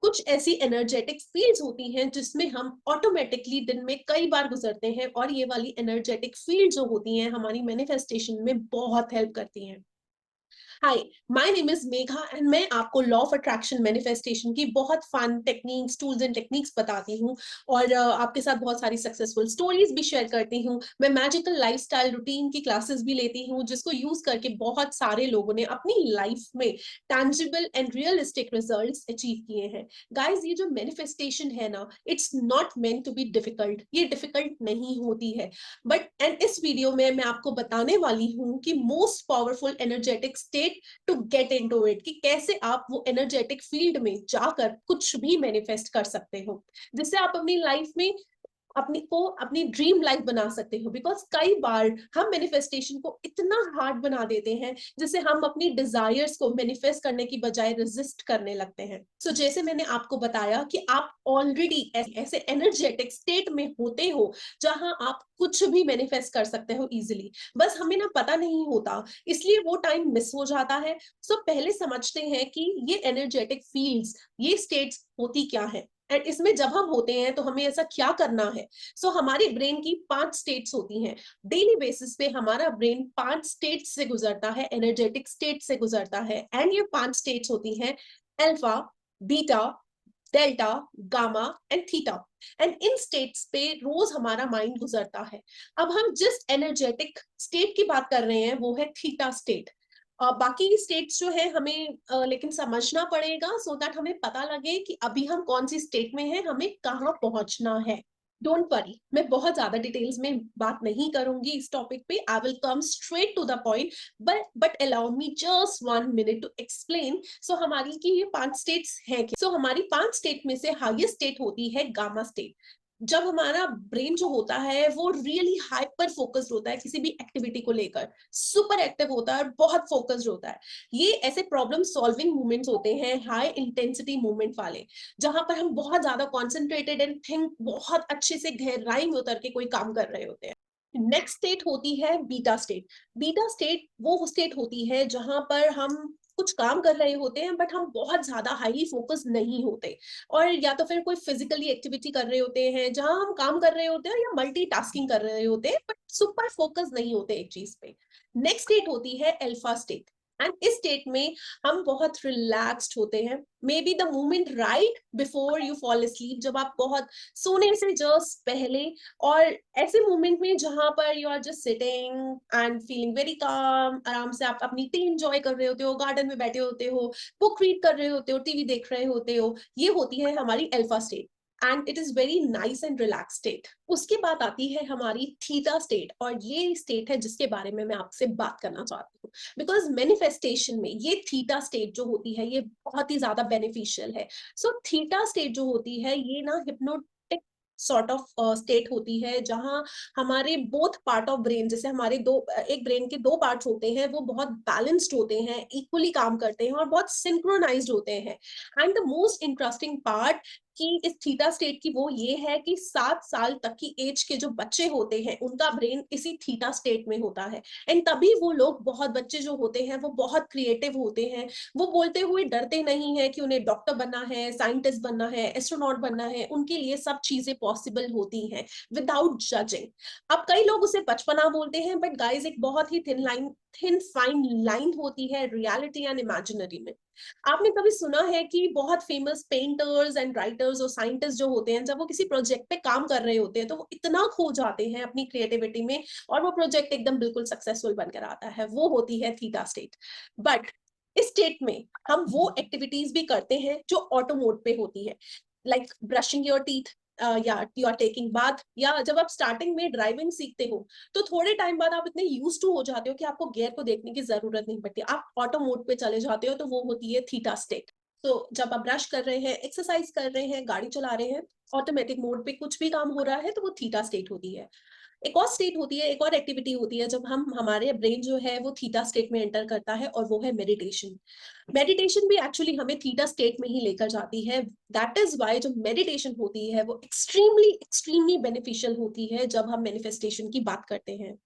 कुछ ऐसी energetic fields होती हैं जिसमें हम ऑटोमेटिकली दिन में कई बार गुजरते हैं और ये वाली एनर्जेटिक फील्ड जो होती हैं हमारी मैनिफेस्टेशन में बहुत हेल्प करती हैं। Hi, my name is Megha and मैं आपको लॉ ऑफ अट्रैक्शन मैनिफेस्टेशन की बहुत fun techniques, tools and techniques बताती हूँ और आपके साथ बहुत सारी सक्सेसफुल स्टोरीज भी शेयर करती हूँ। मैं मैजिकल लाइफस्टाइल रूटीन की क्लासेस भी लेती हूँ जिसको यूज करके बहुत सारे लोगों ने अपनी लाइफ में tangible and realistic results achieve किए हैं। गाइस, ये जो मैनिफेस्टेशन है ना, it's not meant to be difficult. ये डिफिकल्ट नहीं होती है, बट एंड इस वीडियो में मैं आपको बताने वाली हूँ कि most powerful energetic state to get into it, कि कैसे आप वो एनर्जेटिक फील्ड में जाकर कुछ भी मैनिफेस्ट कर सकते हो जिससे आप अपनी लाइफ में अपनी ड्रीम लाइफ बना सकते हो। बिकॉज कई बार हम मैनिफेस्टेशन को इतना हार्ड बना देते हैं जिससे हम अपनी डिजायर्स को मैनिफेस्ट करने की बजाय रेजिस्ट करने लगते हैं। सो जैसे मैंने आपको बताया कि आप ऑलरेडी ऐसे एनर्जेटिक स्टेट में होते हो जहां आप कुछ भी मैनिफेस्ट कर सकते हो इजिली, बस हमें ना पता नहीं होता, इसलिए वो टाइम मिस हो जाता है। सो पहले समझते हैं कि ये एनर्जेटिक फील्ड्स, ये स्टेट्स होती क्या है एंड इसमें जब हम होते हैं तो हमें ऐसा क्या करना है। सो हमारे ब्रेन की 5 स्टेट्स होती हैं। डेली बेसिस पे हमारा ब्रेन 5 स्टेट्स से गुजरता है, एनर्जेटिक स्टेट से गुजरता है एंड ये 5 स्टेट्स होती हैं alpha, beta, delta, gamma and theta. And in states पे रोज हमारा माइंड गुजरता है। अब हम जिस एनर्जेटिक स्टेट की बात कर रहे हैं वो है थीटा स्टेट। बाकी स्टेट्स जो है हमें लेकिन समझना पड़ेगा सो दैट हमें पता लगे कि अभी हम कौन सी स्टेट में हैं, हमें कहाँ पहुंचना है। डोंट वरी, मैं बहुत ज्यादा डिटेल्स में बात नहीं करूंगी इस टॉपिक पे। I will come straight to the point, but allow me just 1 minute to explain. So हमारी की ये 5 स्टेट्स हैं क्या? सो हमारी 5 स्टेट में से हाईएस्ट स्टेट होती है गामा स्टेट। जब हमारा ब्रेन जो होता है वो रियली हाइपर फोकस्ड होता है किसी भी एक्टिविटी को लेकर, सुपर एक्टिव होता है और बहुत फोकस्ड होता है। ये ऐसे प्रॉब्लम सॉल्विंग मूवमेंट्स होते हैं, हाई इंटेंसिटी मूवमेंट वाले, जहां पर हम बहुत ज्यादा कॉन्सेंट्रेटेड एंड थिंक बहुत अच्छे से गहराई में उतर के कोई काम कर रहे होते हैं। नेक्स्ट स्टेट होती है बीटा स्टेट। बीटा स्टेट वो स्टेट होती है जहां पर हम कुछ काम कर रहे होते हैं बट हम बहुत ज्यादा हाईली फोकस नहीं होते, और या तो फिर कोई फिजिकली एक्टिविटी कर रहे होते हैं जहां हम काम कर रहे होते हैं या मल्टीटास्किंग कर रहे होते हैं बट सुपर फोकस नहीं होते एक चीज पे। नेक्स्ट स्टेट होती है अल्फा स्टेट एंड इस स्टेट में हम बहुत रिलैक्स्ड होते हैं। May be the moment right before you fall asleep, जब आप बहुत सोने से जस्ट पहले, और ऐसे मोमेंट में जहां पर you are just sitting and feeling very calm, आराम से आप अपनी टी एंजॉय कर रहे होते हो, गार्डन में बैठे होते हो, बुक रीड कर रहे होते हो, टीवी देख रहे होते हो, ये होती है हमारी alpha state and it is very nice and relax state. उसके बाद आती है हमारी थीटा स्टेट, और ये स्टेट है जिसके बारे में मैं आपसे बात करना चाहती हूँ। बिकॉज मैनिफेस्टेशन में ये थीटा स्टेट जो होती है ये बहुत ही ज्यादा बेनिफिशियल है। सो थीटा स्टेट जो होती है ये ना हिप्नोटिक सॉर्ट ऑफ स्टेट होती है जहां हमारे बोथ पार्ट ऑफ ब्रेन, जैसे हमारे दो एक ब्रेन के दो पार्ट्स होते हैं, वो बहुत बैलेंस्ड होते हैं, इक्वली काम करते हैं और बहुत सिंक्रोनाइज्ड होते हैं। And the most interesting part कि इस थीटा स्टेट की वो ये है कि 7 साल तक की एज के जो बच्चे होते हैं उनका ब्रेन इसी थीटा स्टेट में होता है। एंड तभी वो लोग, बहुत बच्चे जो होते हैं वो बहुत क्रिएटिव होते हैं, वो बोलते हुए डरते नहीं है कि उन्हें डॉक्टर बनना है, साइंटिस्ट बनना है, एस्ट्रोनॉट बनना है, उनके लिए सब चीजें पॉसिबल होती हैं विदाउट जजिंग। अब कई लोग उसे बचपना बोलते हैं बट गाइस एक बहुत ही थिन फाइन लाइन होती है रियलिटी एंड इमेजिनरी में। आपने कभी सुना है कि बहुत फेमस पेंटर्स एंड राइटर्स और साइंटिस्ट जो होते हैं जब वो किसी प्रोजेक्ट पे काम कर रहे होते हैं तो वो इतना खो जाते हैं अपनी क्रिएटिविटी में और वो प्रोजेक्ट एकदम बिल्कुल सक्सेसफुल बनकर आता है, वो होती है थीटा स्टेट। बट इस स्टेट में हम वो एक्टिविटीज भी करते हैं जो ऑटो मोड पे होती है, लाइक ब्रशिंग योर टीथ, या यू आर टेकिंग बाथ, या जब आप स्टार्टिंग में ड्राइविंग सीखते हो तो थोड़े टाइम बाद आप इतने यूज टू हो जाते हो कि आपको गियर को देखने की जरूरत नहीं पड़ती, आप ऑटो मोड पे चले जाते हो, तो वो होती है थीटा स्टेट। तो जब आप ब्रश कर रहे हैं, एक्सरसाइज कर रहे हैं, गाड़ी चला रहे हैं, ऑटोमेटिक मोड पे कुछ भी काम हो रहा है तो वो थीटा स्टेट होती है। एक और स्टेट होती है, एक और एक्टिविटी होती है जब हम हमारे ब्रेन जो है वो थीटा स्टेट में एंटर करता है, और वो है मेडिटेशन। मेडिटेशन भी एक्चुअली हमें थीटा स्टेट में ही लेकर जाती है। दैट इज वाई जो मेडिटेशन होती है वो एक्सट्रीमली एक्सट्रीमली बेनिफिशियल होती है जब हम मैनिफेस्टेशन की बात करते हैं।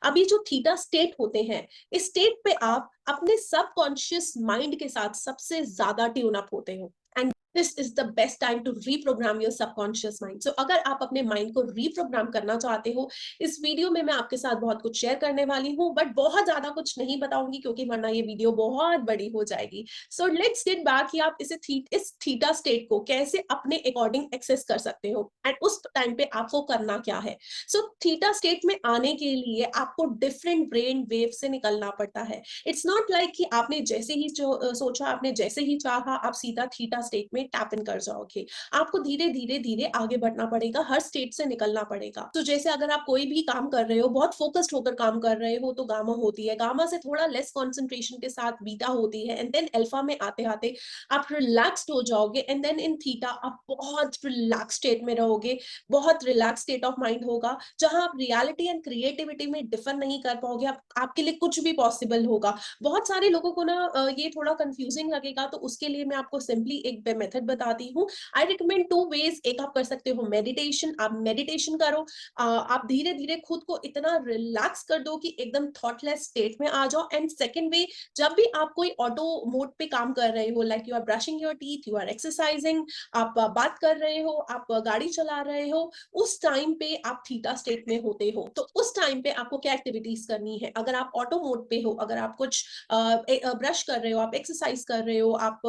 अब ये जो थीटा स्टेट होते हैं, इस स्टेट पे आप अपने सबकॉन्शियस माइंड के साथ सबसे ज्यादा ट्यून अप होते हो। And this is the best time to reprogram your subconscious mind. So अगर आप अपने माइंड को रीप्रोग्राम करना चाहते हो, इस वीडियो में मैं आपके साथ बहुत कुछ शेयर करने वाली हूँ, बट बहुत ज्यादा कुछ नहीं बताऊंगी क्योंकि वरना ये वीडियो बहुत बड़ी हो जाएगी। सो लेट्स गेट बैक कि आप इस थीटा स्टेट को कैसे अपने अकॉर्डिंग एक्सेस कर सकते हो एंड उस टाइम पे आपको करना क्या है। सो थीटा स्टेट में आने के लिए आपको डिफरेंट ब्रेन वेव से निकलना पड़ता है। इट्स नॉट लाइक कि आपने जैसे ही सोचा, आपने जैसे ही चाहा, आप सीधा थीटा स्टेट में टैप इन कर जाओगे। आपको धीरे धीरे धीरे आगे बढ़ना पड़ेगा, हर स्टेट से निकलना पड़ेगा। तो जैसे अगर आप कोई भी काम कर रहे हो, बहुत फोकस्ड होकर काम कर रहे हो, तो गामा होती है, गामा से थोड़ा लेस कॉन्सेंट्रेशन के साथ बीटा होती है, एंड देन अल्फा में आते आते आप रिलैक्स्ड हो जाओगे, एंड देन इन थीटा आप बहुत रिलैक्स स्टेट में रहोगे। बहुत रिलैक्स स्टेट ऑफ माइंड होगा, जहां आप रियलिटी एंड क्रिएटिविटी में डिफर नहीं कर पाओगे। आपके लिए कुछ भी पॉसिबल होगा। बहुत सारे लोगों को ना ये थोड़ा कंफ्यूजिंग लगेगा, तो उसके लिए मैं आपको सिंपली एक मेथड बताती हूँ। I recommend two ways. एक आप कर सकते हो मेडिटेशन, आप मेडिटेशन करो। आप धीरे धीरे खुद को इतना रिलैक्स कर दो कि एकदम थॉटलेस स्टेट में आ जाओ। एंड सेकेंड वे, जब भी आप कोई ऑटो मोड पे काम कर रहे हो, like you are brushing your teeth, you are exercising, आप बात कर रहे हो, आप गाड़ी चला रहे हो, उस टाइम पे आप थीटा स्टेट में होते हो। तो उस टाइम पे आपको क्या एक्टिविटीज करनी है? अगर आप ऑटो मोड पे हो, अगर आप कुछ ब्रश कर रहे हो, आप एक्सरसाइज कर रहे हो, आप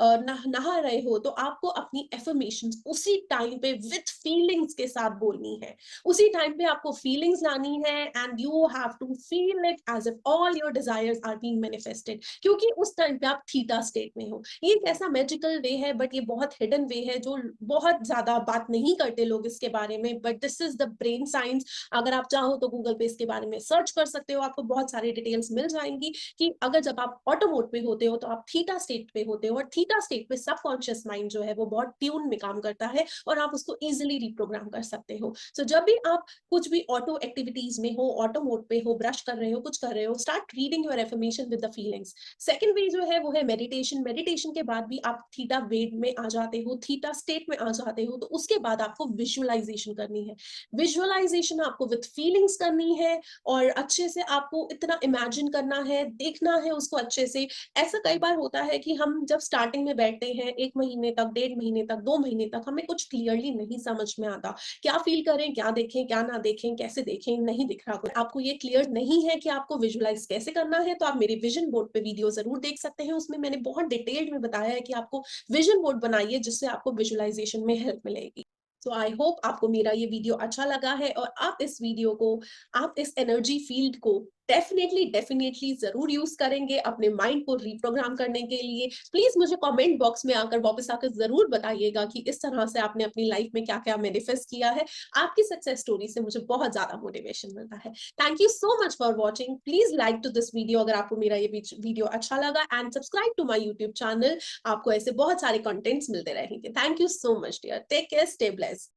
नहा रहे हो, तो आपको अपनी एफर्मेशंस उसी टाइम पे विथ फीलिंग्स के साथ बोलनी है। उसी टाइम पे आपको फीलिंग्स लानी है, and you have to feel it as if all your desires are being manifested, क्योंकि उस टाइम पे आप थीटा स्टेट में हो। ये एक ऐसा मैजिकल वे है, बट ये बहुत हिडन वे है, जो बहुत ज्यादा बात नहीं करते लोग इसके बारे में, but this is the brain science. अगर आप चाहो तो गूगल पे इसके बारे में सर्च कर सकते हो, आपको बहुत सारी डिटेल्स मिल जाएंगी कि अगर जब आप ऑटो मोड पे होते हो तो आप थीटा स्टेट पे होते हो, और थीटा स्टेट पे सबकॉन्शियस माइंड जो है वो बहुत ट्यून में काम करता है, और आप उसको इजीली रिप्रोग्राम कर सकते हो। सो जब भी आप कुछ भी ऑटो एक्टिविटीज में हो, ऑटो मोड पे हो, ब्रश कर रहे हो, कुछ कर रहे हो, start reading your affirmation with the feelings. Second way जो है वो है मेडिटेशन। मेडिटेशन के बाद भी आप थीटा वेव में आ जाते हो, थीटा स्टेट में आ जाते हो, तो उसके बाद आपको विजुअलाइजेशन करनी है। विजुअलाइजेशन आपको विद फीलिंग्स करनी है, और अच्छे से आपको इतना इमेजिन करना है, देखना है उसको अच्छे से। ऐसा कई बार होता है कि हम जब स्टार्टिंग में बैठते हैं, 1 महीने तक, 1.5 महीने तक, 2 महीने तक हमें कुछ क्लियरली नहीं समझ में आता, क्या फील करें, क्या देखें, क्या ना देखें, कैसे देखें, नहीं दिख रहा कुछ। आपको ये क्लियर नहीं है कि आपको विजुअलाइज कैसे करना है, तो आप मेरे विजन बोर्ड पे वीडियो जरूर देख सकते हैं। उसमें मैंने बहुत डिटेल्ड में बताया है कि आपको विजन बोर्ड बनाइए, जिससे आपको विजुअलाइजेशन में हेल्प मिलेगी। सो आई होप आपको मेरा ये वीडियो अच्छा लगा है, और आप इस वीडियो को, आप इस एनर्जी फील्ड को डेफिनेटली डेफिनेटली जरूर यूज करेंगे अपने माइंड को रिप्रोग्राम करने के लिए। प्लीज मुझे कमेंट बॉक्स में आकर, वापस आकर जरूर बताइएगा कि इस तरह से आपने अपनी लाइफ में क्या क्या मैनिफेस्ट किया है। आपकी सक्सेस स्टोरी से मुझे बहुत ज्यादा मोटिवेशन मिलता है। Thank you so much for watching. Please like to this video अगर आपको मेरा ये वीडियो अच्छा लगा, and subscribe to my YouTube channel. आपको ऐसे बहुत सारे कंटेंट्स मिलते रहेंगे। Thank you so much dear, take care, stay blessed.